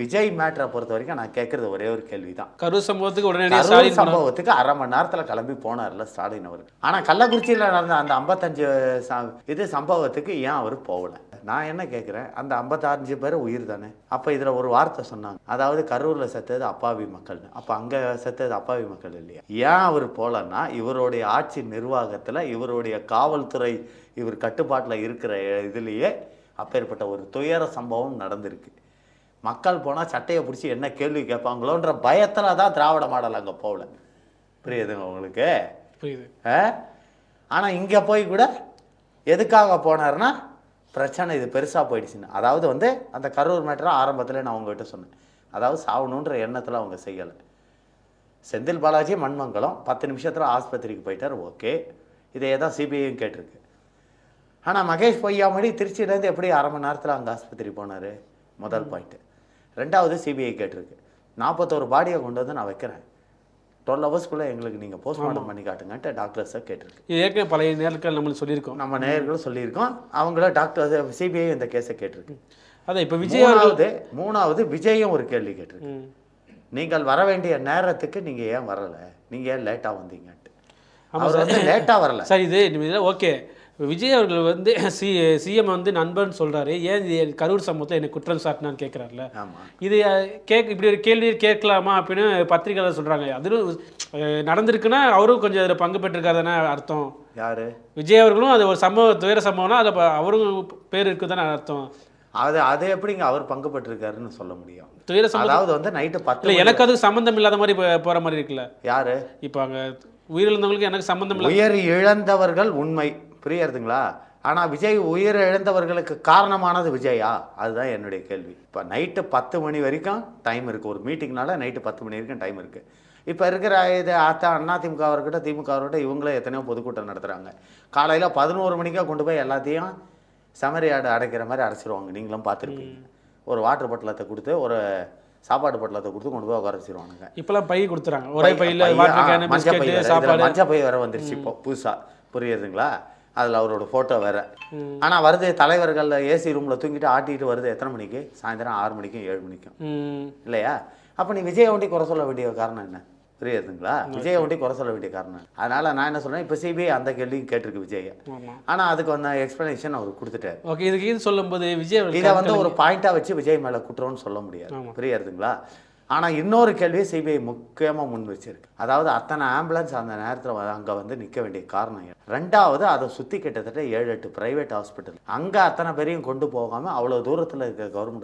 விஜய் மேட்டரை பொறுத்த வரைக்கும் நான் கேட்கறது ஒரே ஒரு கேள்வி தான். கரூர் சம்பவத்துக்கு உடனடியாக கரூர் ஸ்டாலின் சம்பவத்துக்கு 1/2 மணி நேரத்துல கிளம்பி போனார்ல ஸ்டாலின் அவர். ஆனா கள்ளக்குறிச்சியில் நடந்த அந்த 55 சம்பவத்துக்கு ஏன் அவர் போகல? நான் என்ன கேட்குறேன், அந்த 55 பேர் உயிர் தானே. அப்போ இதில் ஒரு வார்த்தை சொன்னாங்க, அதாவது கரூரில் செத்தது அப்பாவி மக்கள்னு. அப்போ அங்கே செத்தது அப்பாவி மக்கள் இல்லையா? ஏன் அவர் போகலன்னா, இவருடைய ஆட்சி நிர்வாகத்தில், இவருடைய காவல்துறை இவர் கட்டுப்பாட்டில் இருக்கிற இதுலேயே அப்பேற்பட்ட ஒரு துயர சம்பவம் நடந்திருக்கு. மக்கள் போனால் சட்டையை பிடிச்சி என்ன கேள்வி கேட்பாங்களோன்ற பயத்தில் தான் திராவிட மாடல் அங்கே போகல. புரியுதுங்க உங்களுக்கு? புரியுது. ஆனால் இங்கே போய் கூட எதுக்காக போனார்னா, பிரச்சனை இது பெருசாக போயிடுச்சுன்னு. அதாவது வந்து அந்த கரூர் மேட்டரை ஆரம்பத்தில் நான் உங்ககிட்ட சொன்னேன், அதாவது சாவணுன்ற எண்ணத்தில் அவங்க செய்யலை. செந்தில் பாலாஜி மண்மங்கலம் 10 நிமிஷத்தில் ஆஸ்பத்திரிக்கு போயிட்டார், ஓகே. இதையே தான் சிபிஐயும் கேட்டிருக்கு. ஆனால் மகேஷ் பொய்யாமொழி திருச்சியிலேருந்து எப்படி 1/2 மணி நேரத்தில் அங்கே ஆஸ்பத்திரி போனார்? முதல் பாயிண்ட்டு. ரெண்டாவது சிபிஐ கேட்டிருக்கு, 41 பாடியை கொண்டு வந்து நான் வைக்கிறேன், 12 ஹவர்ஸ்க்குள்ளே எங்களுக்கு நீங்கள் போஸ்ட்மார்ட்டம் பண்ணி காட்டுங்கன்ட்டு டாக்டர்ஸை கேட்டிருக்கு. இது ஏற்கனவே பழைய நேரங்கள் நம்மளுக்கு சொல்லியிருக்கோம், நம்ம நேயர்களும் சொல்லியிருக்கோம். அவங்கள டாக்டர் சிபிஐ இந்த கேஸை கேட்டிருக்கு. அதான் இப்போ விஜய் மூணாவது விஜயும் ஒரு கேள்வி கேட்டிருக்கு, நீங்கள் வர வேண்டிய நேரத்துக்கு நீங்கள் ஏன் வரலை, நீங்கள் ஏன் லேட்டாக வந்தீங்கன்ட்டு. அவர் வந்து லேட்டாக வரல. சரி, இது ஓகே. விஜய் அவர்கள் வந்து சிஎம் வந்து நண்பன் சொல்கிறாரு, ஏன் இது கரூர் சம்பவத்தில் எனக்கு குற்றம் சாட்டினான்னு கேட்குறாருல. இது இப்படி ஒரு கேள்வி கேட்கலாமா அப்படின்னு பத்திரிகையாளர் சொல்கிறாங்க. அதுவும் நடந்திருக்குன்னா அவரும் கொஞ்சம் அதில் பங்கு பெற்றிருக்காரு தானே அர்த்தம். யார்? விஜய் அவர்களும் அது ஒரு சம்பவம், துயர சம்பவம்னா அதில் அவரும் பேர் இருக்குது தானே அர்த்தம். அது எப்படிங்க அவர் பங்கு பெற்றிருக்காருன்னு சொல்ல முடியும்? துயர சம்பவம் அதாவது வந்து நைட்டு 10 எனக்கு அது சம்மந்தம் இல்லாத மாதிரி போகிற மாதிரி இருக்குல்ல. யார்? இப்போ அங்கே உயிரிழந்தவங்களுக்கு எனக்கு சம்மந்தம் இல்லை. உயிர் இழந்தவர்கள் உண்மை, புரியுறதுங்களா? ஆனால் விஜய் உயிர் இழந்தவர்களுக்கு காரணமானது விஜயா? அதுதான் என்னுடைய கேள்வி. இப்போ நைட்டு 10 மணி வரைக்கும் டைம் இருக்குது, ஒரு மீட்டிங்னால நைட்டு 10 மணி வரைக்கும் டைம் இருக்குது. இப்போ இருக்கிற இது அதிமுக இருக்கட்டும், திமுக இருக்கட்டும், இவங்களே எத்தனையோ பொதுக்கூட்டம் நடத்துகிறாங்க. காலையில் 11 மணிக்காக கொண்டு போய் எல்லாத்தையும் செமரி அடைக்கிற மாதிரி அடைச்சிருவாங்க. நீங்களும் பார்த்துருப்பீங்க. ஒரு வாட்டர் பட்டலத்தை கொடுத்து, ஒரு சாப்பாடு பட்டலத்தை கொடுத்து கொண்டு போய் உட்கார வச்சிருவானுங்க. இப்போலாம் பை கொடுத்துறாங்க, ஒரே பையில் மஞ்சள் பை வேற வந்துருச்சு இப்போ புதுசாக, புரியுதுங்களா? அதில் அவரோட ஃபோட்டோ வேறு. ஆனால் வருது தலைவர்கள் ஏசி ரூமில் தூங்கிட்டு ஆட்டிகிட்டு வருது எத்தனை மணிக்கு? சாயந்தரம் 6 மணிக்கும் 7 மணிக்கும் இல்லையா? அப்போ நீ விஜயை ஒண்டி குறை சொல்ல வேண்டிய காரணம் என்ன? புரியுதுங்களா? விஜயை ஒண்டி குறை சொல்ல வேண்டிய காரணம். அதனால் நான் என்ன சொல்கிறேன், இப்போ சிபிஐ அந்த கேள்வியும் கேட்டிருக்கு விஜயை. ஆனால் அதுக்கு வந்து எக்ஸ்ப்ளனேஷன் அவர் கொடுத்துட்டார். ஓகே, இதுக்கு இது சொல்லும்போது விஜய் இதை வந்து ஒரு பாயிண்ட்டாக வச்சு விஜய் மேலே குற்றம்னு சொல்ல முடியாது. புரியுதுங்களா? ஆனால் இன்னொரு கேள்வியை சிபிஐ முக்கியமாக முன் வச்சிருக்கு. அதாவது அத்தனை ஆம்புலன்ஸ் அந்த நேரத்தில் அங்கே வந்து நிற்க வேண்டிய காரணம். ரெண்டாவது, அதை சுற்றி கிட்டத்தட்ட 7-8 ப்ரைவேட் ஹாஸ்பிட்டல், அங்கே அத்தனை பேரையும் கொண்டு போகாமல் அவ்வளோ தூரத்தில் இருக்க கவர்மெண்ட்